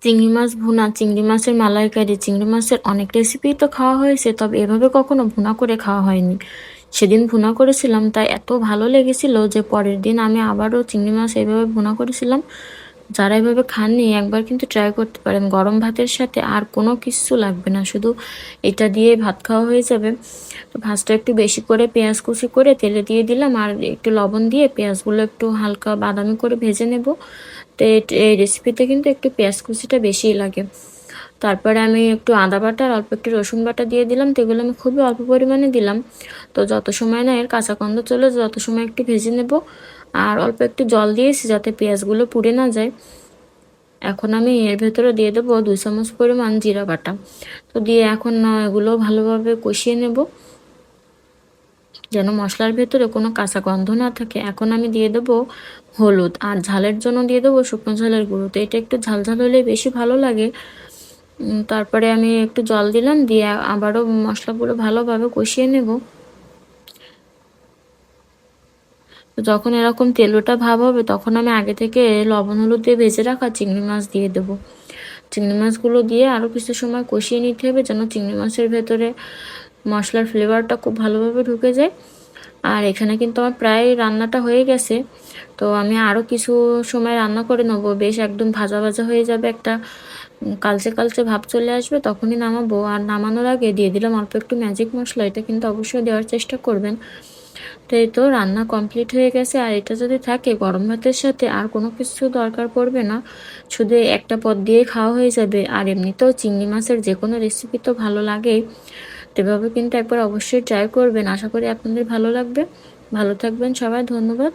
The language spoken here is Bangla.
চিংড়ি মাছ ভুনা, চিংড়ি মাছের মালাইকারি, চিংড়ি মাছের অনেক রেসিপিই তো খাওয়া হয়েছে, তবে এভাবে কখনো ভুনা করে খাওয়া হয়নি। সেদিন ভুনা করেছিলাম, তাই এত ভালো লেগেছিল যে পরের দিন আমি আবারও চিংড়ি মাছ এভাবে ভুনা করেছিলাম। যারা এভাবে খাননি একবার কিন্তু ট্রাই করতে পারেন। গরম ভাতের সাথে আর কোনো কিচ্ছু লাগবে না, শুধু এটা দিয়েই ভাত খাওয়া হয়ে যাবে। তো ভাজটা একটু বেশি করে পেঁয়াজ কুচি করে তেলে দিয়ে দিলাম, আর একটু লবণ দিয়ে পেঁয়াজগুলো একটু হালকা বাদামি করে ভেজে নেব। তো এই রেসিপিতে কিন্তু একটু পেঁয়াজ কুচিটা বেশিই লাগে। তারপরে আমি একটু আদা বাটা আর অল্প একটু রসুন বাটা দিয়ে দিলাম। তো এগুলো আমি খুবই অল্প পরিমাণে দিলাম। তো যত সময় না এর কাঁচা গন্ধ চলে যায় তত সময় একটু ভেজে নেব। আর অল্প একটু জল দিয়েছি যাতে পেঁয়াজগুলো পুড়ে না যায়। এখন আমি এর ভেতরে দিয়ে দেবো 2 চামচ পরিমাণ জিরা বাটা। তো দিয়ে এখন এগুলো ভালোভাবে কষিয়ে নেব, যেন মশলার ভেতরে কোনো কাঁচা গন্ধ না থাকে। এখন আমি দিয়ে দেবো হলুদ, আর ঝালের জন্য দিয়ে দেবো শুকনো ঝালের গুঁড়ো। তো এটা একটু ঝাল ঝাল হলে বেশি ভালো লাগে। তারপরে আমি একটু জল দিলাম, দিয়ে আবারও মশলাগুলো ভালোভাবে কষিয়ে নেব। তো যখন এরকম তেলোটা ভাব হবে তখন আমি আগে থেকে লবণ হলুদ দিয়ে ভেজে রাখা চিংড়ি মাছ দিয়ে দেবো। চিংড়ি মাছগুলো দিয়ে আরও কিছু সময় কষিয়ে নিতে হবে, যেন চিংড়ি মাছের ভেতরে মশলার ফ্লেভারটা খুব ভালোভাবে ঢুকে যায়। আর এখানে কিন্তু আমার প্রায় রান্নাটা হয়ে গেছে। তো আমি আরও কিছু সময় রান্না করে নেবো, বেশ একদম ভাজা ভাজা হয়ে যাবে, একটা কালচে কালচে ভাব চলে আসবে, তখনই নামাবো। আর নামানোর আগে দিয়ে দিলাম অল্প একটু ম্যাজিক মশলা, এটা কিন্তু অবশ্যই দেওয়ার চেষ্টা করবেন। তো এই তো রান্না কমপ্লিট হয়ে গেছে, আর এটা যদি থাকে গরম ভাতের সাথে আর কোনো কিছু দরকার পড়বে না, শুধু একটা পদ দিয়েই খাওয়া হয়ে যাবে। আর এমনিতেও চিংড়ি মাছের যে কোনো রেসিপি তো ভালো লাগেই। তো এভাবে কিন্তু একবার অবশ্যই ট্রাই করবেন, আশা করি আপনাদের ভালো লাগবে। ভালো থাকবেন সবাই, ধন্যবাদ।